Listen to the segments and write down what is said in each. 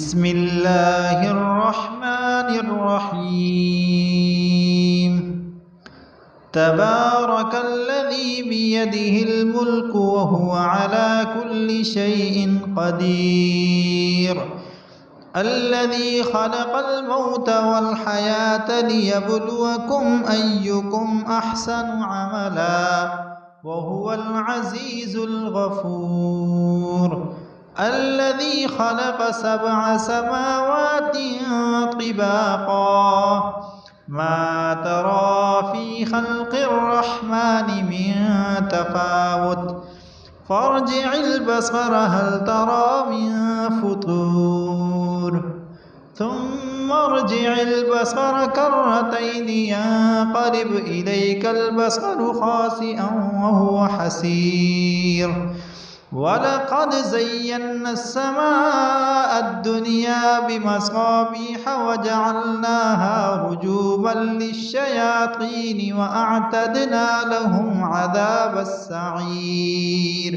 بسم الله الرحمن الرحيم. تبارك الذي بيده الملك وهو على كل شيء قدير. الذي خلق الموت والحياة ليبلوكم أيكم أحسن عملا وهو العزيز الغفور. الذي خلق 7 سماوات طباقا ما ترى في خلق الرحمن من تفاوت فارجع البصر هل ترى من فطور ثم ارجع البصر كرتين ينقلب إليك البصر خاسئا وهو حسير. ولقد زينا السماء الدنيا بمصابيح وجعلناها رجوما للشياطين وأعتدنا لهم عذاب السعير.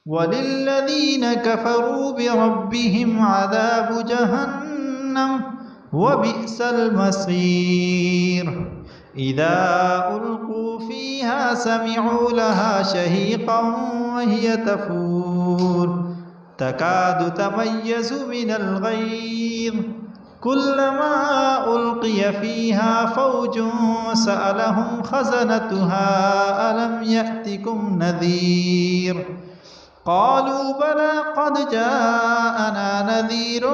وللذين كفروا بربهم عذاب جهنم وبئس المصير. إذا ألقوا فيها سمعوا لها شهيقا وهي تفور تكاد تميز من الغيظ كلما ألقي فيها فوج سألهم خزنتها ألم يأتكم نذير قالوا بلى قد جاءنا نذير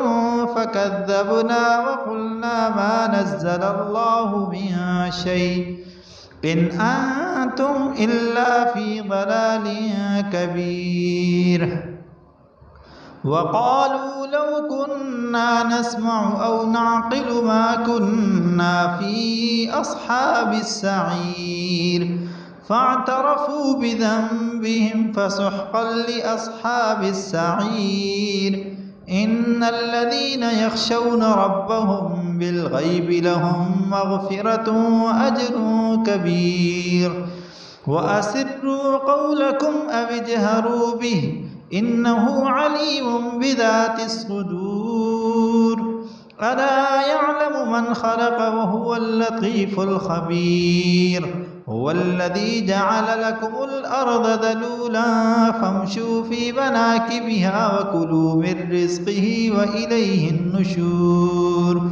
فكذبنا وقلنا ما نزل الله من شيء إن أنتم إلا في ضلال كبير. وقالوا لو كنا نسمع أو نعقل ما كنا في أصحاب السعير فاعترفوا بذنبهم فسحقا لأصحاب السعير. إن الذين يخشون ربهم بالغيب لهم مغفرة وأجر كبير. وأسروا قولكم أو اجهروا به إنه عليم بذات الصدور. ألا يعلم من خلق وهو اللطيف الخبير. هو الذي جعل لكم الأرض ذلولا فامشوا في مناكبها وكلوا من رزقه وإليه النشور.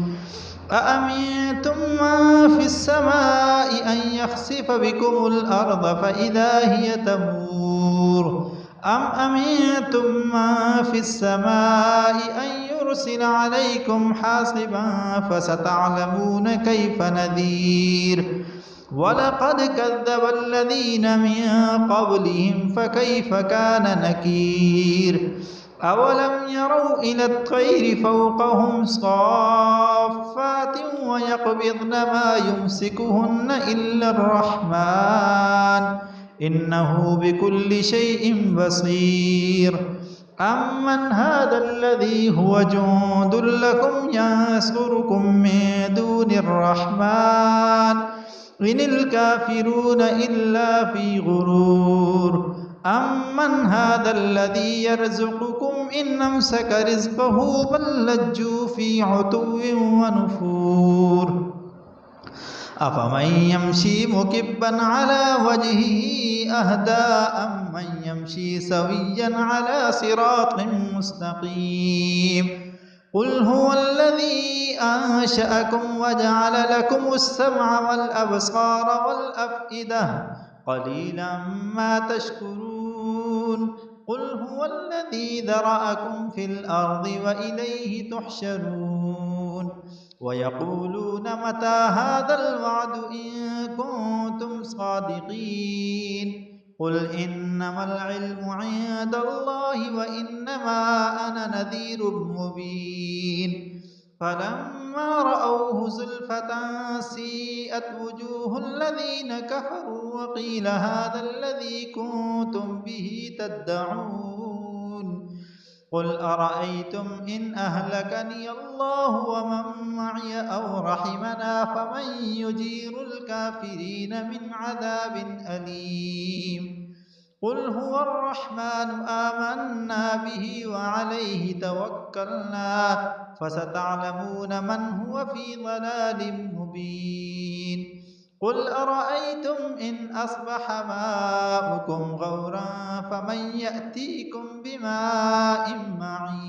أأمنتم من في السماء أن يخسف بكم الأرض فإذا هي تمور أم أمنتم من في السماء أن يرسل عليكم حاصبا فستعلمون كيف نذير. ولقد كذب الذين من قبلهم فكيف كان نكير. أولم يروا إلى الطير فوقهم صافات ويقبضن ما يمسكهن إلا الرحمن إنه بكل شيء بصير. أمن هذا الذي هو جند لكم ينصركم من دون الرحمن إن الكافرون إلا في غرور. أمن هذا الذي يرزقكم إن أمسك رزقه بل لجوا في عتو ونفور. أفمن يمشي مكبا على وجهه أهدى أمن يمشي سويا على صراط مستقيم. قل هو الذي أنشأكم وجعل لكم السمع والأبصار والأفئدة قليلا ما تشكرون. قل هو الذي ذرأكم في الأرض وإليه تحشرون. ويقولون متى هذا الوعد إن كنتم صادقين. قل إنما العلم عند الله وإنما أنا نذير مبين. فلما رأوه زلفة سيئت وجوه الذين كفروا وقيل هذا الذي كنتم به تدعون. قل أرأيتم إن أهلكني الله ومن معي أو رحمنا فمن يجير الكافرين من عذاب أليم. قل هو الرحمن آمنا به وعليه توكلنا فستعلمون من هو في ضلال مبين قل أرأيتم إن أصبح ماؤكم غورا فمن يأتيكم بماء معين